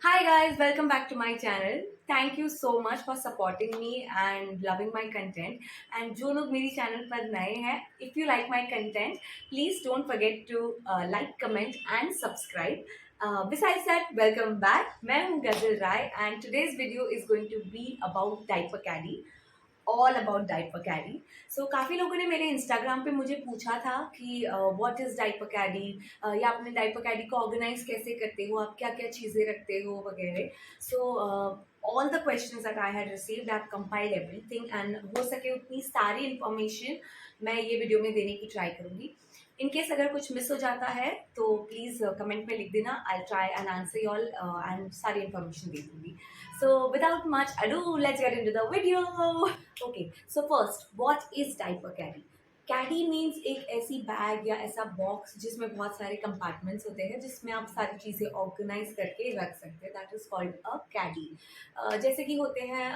Hi guys, welcome back to my channel. Thank you so much for supporting me and loving my content. And जो लोग मेरी channel पर नए हैं, if you like my content, please don't forget to like, comment and subscribe. Besides that, welcome back. मैं हूँ गजल राय and today's video is going to be about diaper caddy. All about diaper caddy. So काफ़ी लोगों ने मेरे Instagram पे मुझे पूछा था कि व्हाट इज़ डाइपर कैडी, या आपने डाइपर कैडी को ऑर्गेनाइज कैसे करते हो, आप क्या क्या चीज़ें रखते हो वगैरह। So all the questions that I had received, I have compiled everything and हो सके उतनी सारी इन्फॉर्मेशन मैं ये वीडियो में देने की ट्राई करूँगी। इन केस अगर कुछ मिस हो जाता है तो प्लीज़ कमेंट में लिख देना, I try and answer all and सारी इन्फॉर्मेशन दे दूँगी। So without much ado, let's get into the video. Okay, so first, what is diaper caddy? Caddy means एक ऐसी बैग या ऐसा बॉक्स जिसमें बहुत सारे कंपार्टमेंट्स होते हैं, जिसमें आप सारी चीज़ें ऑर्गेनाइज करके रख सकते हैं। That is called a caddy. जैसे कि होते हैं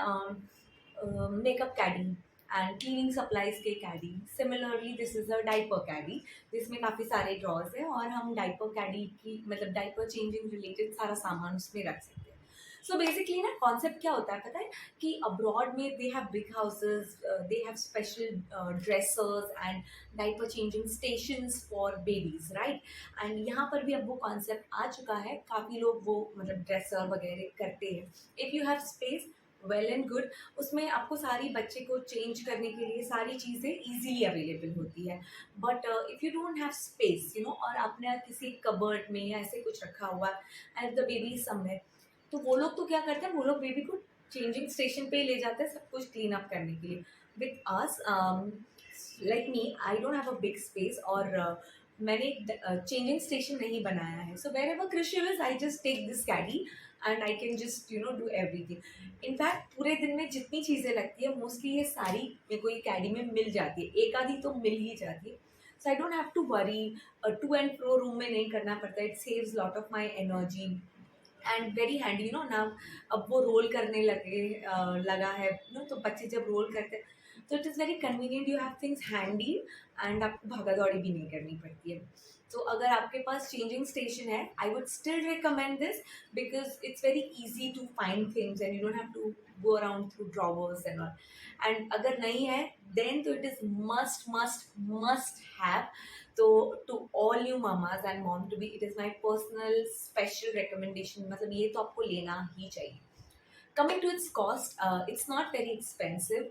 makeup caddy and cleaning supplies के caddy. Similarly this is a diaper caddy, जिसमें काफ़ी सारे ड्रॉर्स हैं और हम डाइपर कैडी की मतलब डाइपर चेंजिंग रिलेटेड सारा सामान उसमें रख सकते हैं। सो बेसिकली ना कॉन्सेप्ट क्या होता है पता है, कि अब्रॉड में they have big houses, they have special dressers and diaper changing stations for babies, right. And यहाँ पर भी अब वो कॉन्सेप्ट आ चुका है, काफ़ी लोग वो मतलब ड्रेसर वगैरह करते हैं। If you have space, well and good. उसमें आपको सारी बच्चे को चेंज करने के लिए सारी चीज़ें इजीली अवेलेबल होती है। But if you don't have space और आपने किसी कबर्ड में या ऐसे कुछ रखा हुआ एंड द बेबी समवेयर, तो वो लोग तो क्या करते हैं, वो लोग बेबी को चेंजिंग स्टेशन पे ही ले जाते हैं सब कुछ क्लीन अप करने के लिए। With us, like me, I don't have a big space और मैंने चेंजिंग स्टेशन नहीं बनाया है। So wherever Krishna is, I just take this caddy and I can just do everything. In fact पूरे दिन में जितनी चीज़ें लगती है मोस्टली ये सारी मेरे को ये कैडी में मिल जाती है, एक आधी तो मिल ही जाती है। So I don't have to worry, to and fro room में नहीं करना पड़ता। It saves lot of my energy and very handy, ना। अब वो रोल करने लगा है तो बच्चे जब रोल करते हैं तो it is very convenient, you have things handy and आपको भागा दौड़ी भी नहीं करनी पड़ती है। तो अगर आपके पास चेंजिंग स्टेशन है, I would still recommend this because it's very easy to find things and you don't have to go around through drawers and all. And अगर नहीं है देन तो it is must must must have. तो to all you mamas and mom to be, it is my personal special recommendation, मतलब ये तो आपको लेना ही चाहिए। Coming to its cost, it's not very expensive.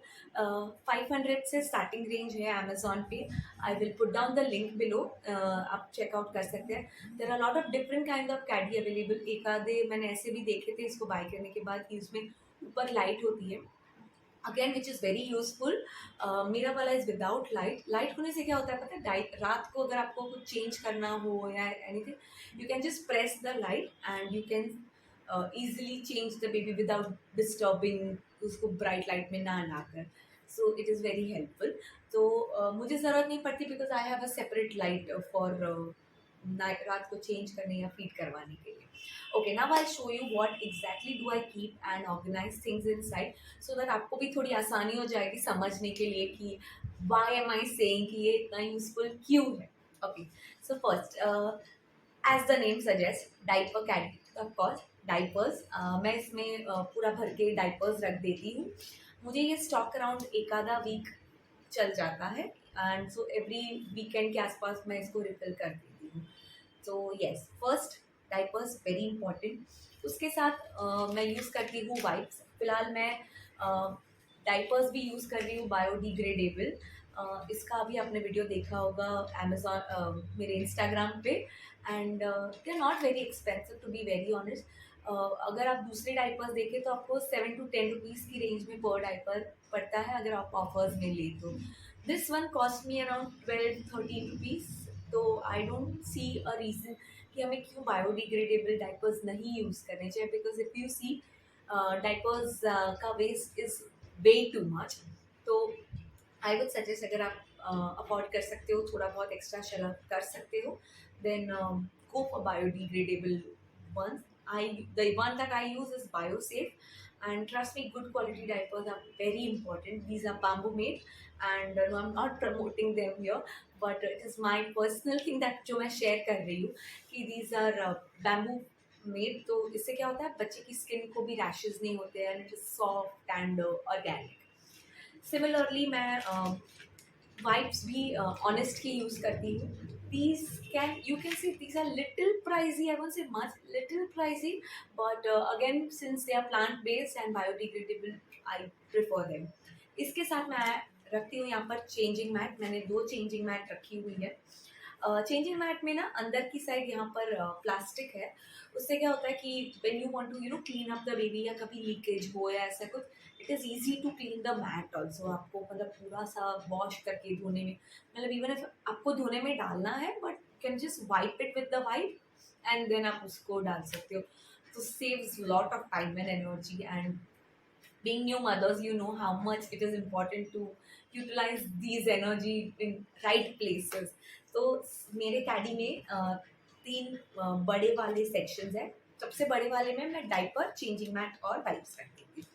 500 से स्टार्टिंग रेंज है अमेजोन पे। I will put down the link below, आप चेकआउट कर सकते हैं। There are lot of different kind of caddy available. एक आधे मैंने ऐसे भी देखे थे इसको बाय करने के बाद कि उसमें ऊपर लाइट होती है, again which is very useful. मेरा वाला इज़ विदाउट लाइट। लाइट होने से क्या होता है पता है, रात को अगर आपको कुछ चेंज करना हो या anything, you can just press the light and you can easily change the baby without disturbing उसको ब्राइट लाइट में ना लाकर। So it is very helpful. तो मुझे ज़रूरत नहीं पड़ती because I have a separate light for night, रात को चेंज करने या फीड करवाने के लिए। Okay, now I show you what exactly do I keep and organise things inside, so that आपको भी थोड़ी आसानी हो जाएगी समझने के लिए कि व्हाई एम आई सेइंग कि ये इतना यूजफुल क्यों है। Okay, so first, as the name suggest, diaper caddy, of course diapers. मैं इसमें पूरा भर के डाइपर्स रख देती हूँ। मुझे ये स्टॉक अराउंड एक आधा वीक चल जाता है एंड सो एवरी वीकेंड के आसपास मैं इसको रिफिल कर देती हूँ। तो yes, first diapers very important. उसके साथ मैं यूज़ करती हूँ वाइप्स। फिलहाल मैं डाइपर्स भी यूज़ कर रही हूँ बायोडिग्रेडेबल। इसका भी आपने वीडियो देखा होगा अमेजॉन, मेरे इंस्टाग्राम पे। And they are not very expensive to be very honest. अगर आप दूसरे डाइपर्स देखें तो आपको 7 to 10 रुपीज़ की रेंज में पर डाइपर पड़ता है अगर आप ऑफर्स में ले तो। This one cost me around 12-13 rupees. तो I don't see a reason कि हमें क्यों बायोडिग्रेडेबल डाइपर्स नहीं यूज़ करने चाहिए, because if you see diapers का waste is way too much. तो आई वुड सजेस्ट, अगर आप अफोर्ड कर सकते हो, थोड़ा बहुत एक्स्ट्रा चला कर सकते हो, then go for biodegradable ones. The one that I use is BioSafe, and trust me, good quality diapers are very important. These are bamboo made, and no, I'm not promoting them here, but it is my personal thing that जो मैं share कर रही हूँ कि these are bamboo made, तो इससे क्या होता है बच्चे की स्किन को भी रैशेज नहीं होते हैं, it is soft and organic. Similarly मैं वाइप्स भी ऑनेस्ट की यूज़ करती हूँ। These you can see these are little pricey, I won't say much, little pricey, but again since they are plant based and biodegradable, I prefer them. इसके साथ मैं रखती हूँ यहाँ पर चेंजिंग मैट। मैंने 2 चेंजिंग मैट रखी हुई है। चेंजिंग मैट में ना अंदर की साइड यहाँ पर प्लास्टिक है। उससे क्या होता है कि when you want to clean up the baby, या कभी लीकेज हो या ऐसा कुछ, it is easy to clean the mat also. आपको मतलब पूरा सा वॉश करके धोने में, मतलब इवन इफ आपको धोने में डालना है, but can just wipe it with the wipe and then आप उसको डाल सकते हो। तो saves lot of time and energy. And being new mothers, you know how much it is important to utilize these energy in right places. तो मेरे कैडी में 3 बड़े वाले सेक्शंस हैं। सबसे बड़े वाले में मैं डाइपर, चेंजिंग मैट और वाइप्स रख देती हूँ।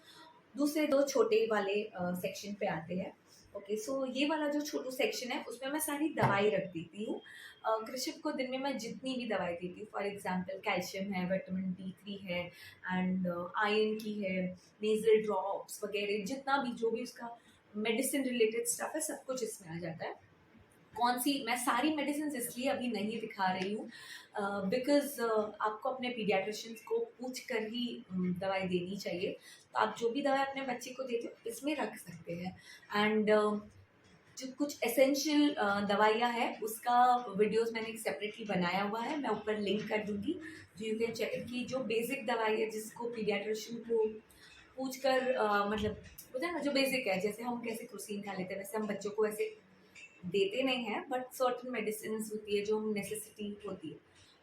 दूसरे 2 छोटे वाले सेक्शन पे आते हैं। ओके, सो ये वाला जो छोटू सेक्शन है उसमें मैं सारी दवाई रख देती हूँ। कृषिप को दिन में मैं जितनी भी दवाई देती हूँ, फॉर एग्जांपल कैल्शियम है, विटामिन D3 है एंड आयरन की है, नेजल ड्रॉप्स वगैरह, जितना भी जो भी उसका मेडिसिन रिलेटेड स्टफ है सब कुछ इसमें आ जाता है। कौन सी, मैं सारी मेडिसिन इसलिए अभी नहीं दिखा रही हूँ बिकॉज आपको अपने पीडियाट्रिशियंस को पूछ कर ही दवाई देनी चाहिए। तो आप जो भी दवाई अपने बच्चे को देते हो इसमें रख सकते हैं। एंड जो कुछ एसेंशियल दवाइयाँ हैं उसका वीडियोस मैंने एक सेपरेटली बनाया हुआ है, मैं ऊपर लिंक कर दूँगी, जो यू कैन चेक। कि जो बेसिक दवाई है जिसको पीडियाट्रिशियन को पूछ कर मतलब होता है ना जो बेसिक है, जैसे हम कैसे क्रोसिन खा लेते हैं वैसे हम बच्चों को ऐसे देते नहीं हैं, बट सर्टन मेडिसिन होती है जो नेसेसिटी होती है,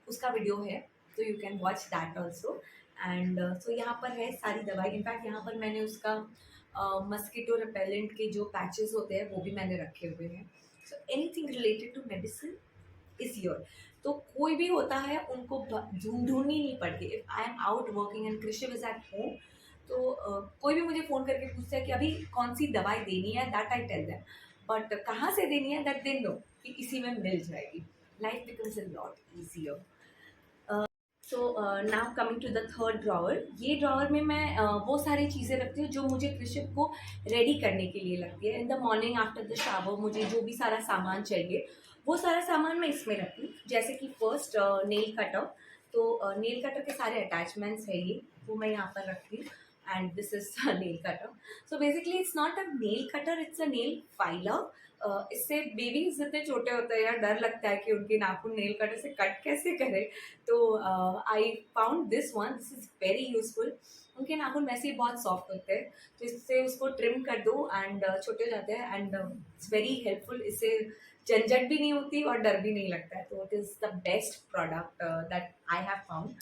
उसका वीडियो है, तो you can watch that also. And so यहाँ पर है सारी दवाई। इनफैक्ट यहाँ पर मैंने उसका मस्किटो रिपेलेंट के जो पैचेस होते हैं वो भी मैंने रखे हुए हैं। So anything related to medicine is your. तो कोई भी होता है उनको ढूंढनी नहीं पड़ती। If I am out working and Krishi is at home, तो कोई भी मुझे फ़ोन करके पूछता है कि अभी कौन सी दवाई देनी है, that I tell them, but कहाँ से देनी है दैट दे नो कि इसी में मिल जाएगी। Life becomes a lot easier. So now coming to the third drawer. ये ड्रॉवर में मैं वो सारी चीज़ें रखती हूँ जो मुझे कृषिप को रेडी करने के लिए लगती है। In the morning after the shower मुझे जो भी सारा सामान चाहिए वो सारा सामान मैं इसमें रखती हूँ। जैसे कि फर्स्ट नेल कटर, तो नेल कटर के सारे अटैचमेंट्स है ये, वो मैं यहाँ पर रखती हूँ। And this is nail cutter. So basically it's not a nail cutter, it's a nail filer. इससे बेबीज जितने छोटे होते हैं यार डर लगता है कि उनके नाखून नेल कटर से कट कैसे करें। तो I found this one, this is very useful. उनके नाखून वैसे ही बहुत सॉफ्ट होते हैं, तो इससे उसको ट्रिम कर दो एंड छोटे हो जाते हैं। एंड इट्स वेरी हेल्पफुल, इससे झंझट भी नहीं होती और डर भी नहीं लगता है। तो it is the best product that I have found.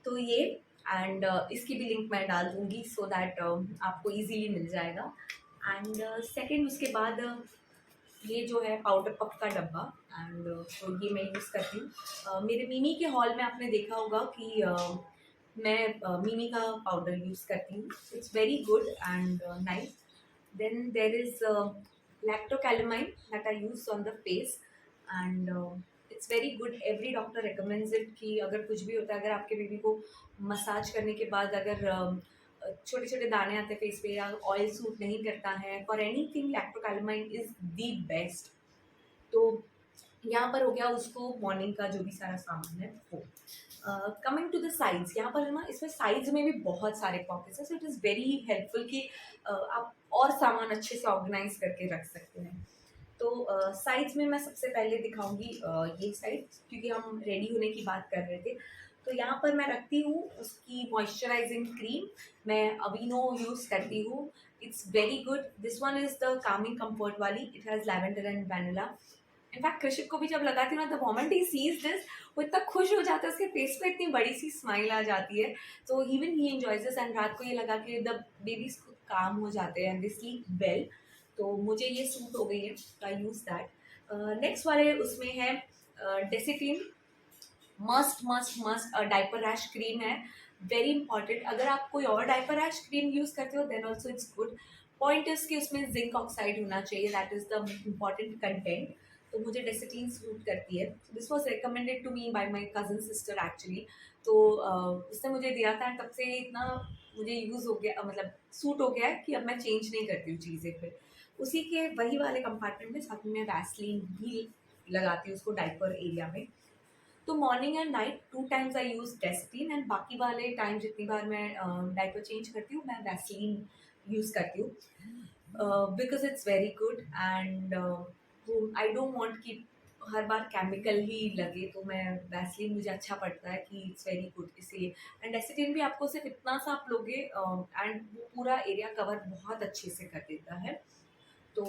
तो ये एंड इसकी भी लिंक मैं डाल दूँगी सो दैट आपको ईजीली मिल जाएगा। एंड सेकेंड उसके बाद ये जो है पाउडर पफ का डब्बा, एंड तो ये मैं यूज़ करती हूँ। मेरे मिमी के हॉल में आपने देखा होगा कि मैं मिमी का पाउडर यूज़ करती हूँ। It's very good and nice. Then there is Lactocalamine that I use on the face and it's very good. Every doctor recommends it कि अगर कुछ भी होता है, अगर आपके बेबी को मसाज करने के बाद अगर छोटे छोटे दाने आते हैं फेस पे या ऑयल सूट नहीं करता है, for anything Lacto Calamine is the best. तो यहाँ पर हो गया उसको मॉर्निंग का जो भी सारा सामान है वो। कमिंग टू द साइड्स, यहाँ पर है ना इसमें साइड्स में भी बहुत सारे पॉकेट्स हैं, सो इट इज़ वेरी हेल्पफुल कि आप और सामान अच्छे से ऑर्गेनाइज करके रख सकते हैं। तो साइड्स में मैं सबसे पहले दिखाऊंगी ये साइड, क्योंकि हम रेडी होने की बात कर रहे थे। तो यहाँ पर मैं रखती हूँ उसकी मॉइस्चराइजिंग क्रीम। मैं अविनो यूज़ करती हूँ, it's very good. This one is the calming comfort वाली, it has lavender and vanilla. In fact Krishik को भी जब लगाती हूँ ना, द मोमेंट ही सीज दिस वो इतना खुश हो जाता है, उसके फेस पे इतनी बड़ी सी स्माइल आ जाती है। तो even he enjoys this, and रात को ये लगा के द बेबीज काम हो जाते हैं एंड दे स्लीप वेल। तो मुझे ये सूट हो गई है, आई यूज़ दैट। नेक्स्ट वाले उसमें है Desitin, must must must diaper rash cream है, वेरी इंपॉर्टेंट। अगर आप कोई और डाइपर रैश क्रीम यूज़ करते हो then also it's good. Point is कि उसमें जिंक ऑक्साइड होना चाहिए, that is the important content. तो मुझे डेसिटीन सूट करती है। This was recommended to me by my cousin sister actually. तो उसने मुझे दिया था, तब से इतना मुझे यूज़ हो गया, मतलब सूट हो गया है कि अब मैं चेंज नहीं करती हूँ चीज़ें फिर। उसी के वही वाले कंपार्टमेंट में साथ में मैं वैसलीन भी लगाती हूँ उसको डायपर एरिया में। तो morning and night 2 times I use destine, and बाकी वाले टाइम जितनी बार मैं डायपर चेंज करती हूँ मैं वैसलीन यूज़ करती हूँ, because it's very good. And वो आई डोंट वांट कि हर बार केमिकल ही लगे, तो मैं वैसलीन मुझे अच्छा पड़ता है कि इट्स वेरी गुड इसीलिए। एंड डेसिटिन भी आपको सिर्फ इतना सा आप लोगे एंड वो पूरा एरिया कवर बहुत अच्छे से कर देता है। तो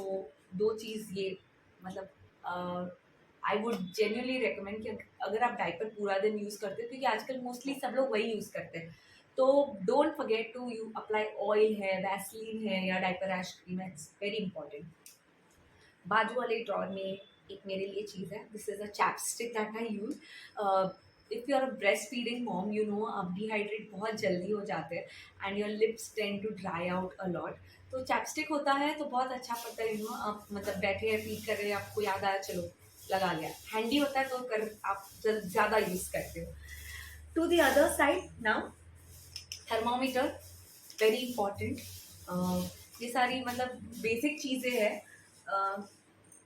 दो चीज़ ये, मतलब आई वुड जेन्युइनली रिकमेंड कि अगर आप डायपर पूरा दिन यूज़ करते हो, क्योंकि आजकल मोस्टली सब लोग वही यूज़ करते हैं, तो don't forget to you apply oil है, वैसलीन है या डायपर रैश क्रीम है, इट्स वेरी इंपॉर्टेंट। बाजू वाले ड्रॉर में एक मेरे लिए चीज़ है, this is a chapstick that I use. If you are a breast feeding mom, you know आप डिहाइड्रेट बहुत जल्दी हो जाते हैं and your lips tend to dry out a lot. तो चैपस्टिक होता है तो बहुत अच्छा पड़ता है, यू नो आप मतलब बैठे हैं फीड कर रहे हैं, आपको याद आया चलो लगा लिया, हैंडी होता है तो कर आप ज़्यादा यूज़ करते हो। To the other side now, thermometer very important. ये सारी मतलब बेसिक चीज़ें हैं।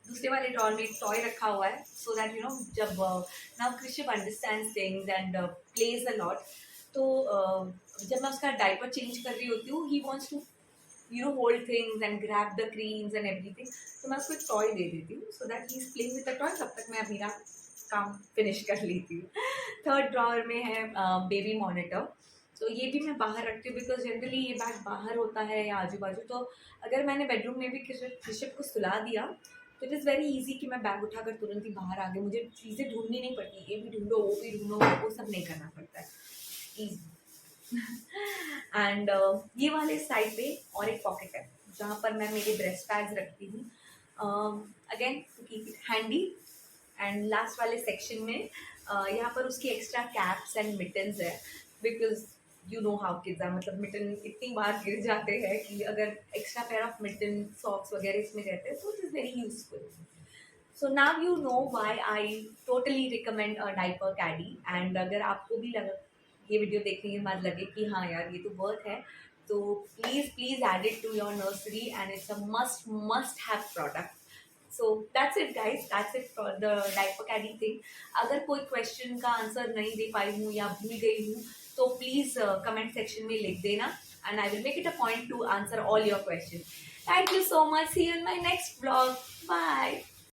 दूसरे वाले ड्रॉर में एक टॉय रखा हुआ है, सो दैट यू नो जब now Krishiv understands things and plays a lot, तो जब मैं उसका डायपर चेंज कर रही होती हूँ, he wants to you know hold things and grab the creams and everything, तो मैं उसको एक टॉय दे देती हूँ so that he is playing with the toy, तब तक मैं मेरा काम फिनिश कर लेती हूँ। थर्ड ड्रॉर में है बेबी मॉनिटर। तो ये भी मैं बाहर रखती हूँ बिकॉज जनरली ये बैग बाहर होता है या आजू बाजू, तो अगर मैंने बेडरूम में भी कृषिप को सुला दिया तो इट इज़ वेरी ईजी कि मैं बैग उठाकर तुरंत ही बाहर आ गई, मुझे चीज़ें ढूंढनी नहीं पड़ती, ये भी ढूंढो वो भी ढूंढो, वो सब नहीं करना पड़ता है, ईजी। एंड ये वाले साइड पे और एक पॉकेट है जहाँ पर मैं मेरे ब्रेस्ट पैड्स रखती हूँ, again to keep it handy. And last वाले सेक्शन में यहाँ पर उसकी एक्स्ट्रा कैप्स एंड मिटन्स है, because you know how kids are, मतलब मिटन इतनी बार गिर जाते हैं कि अगर extra pair of mitten socks वगैरह इसमें रहते हैं तो it is very useful. So now you know why I totally recommend a diaper caddy. And अगर आपको भी लगा ये वीडियो देखने के बाद लगे कि हाँ यार ये तो वर्थ है, तो please please add it to your nursery and it's a must have product. So that's it guys, that's it for the diaper caddy thing. अगर कोई क्वेश्चन का आंसर नहीं दे पाई हूँ या भूल गई हूँ तो प्लीज़ कमेंट सेक्शन में लिख देना and I will make it a point to answer all your question. Thank you so much, see you in my next blog, bye.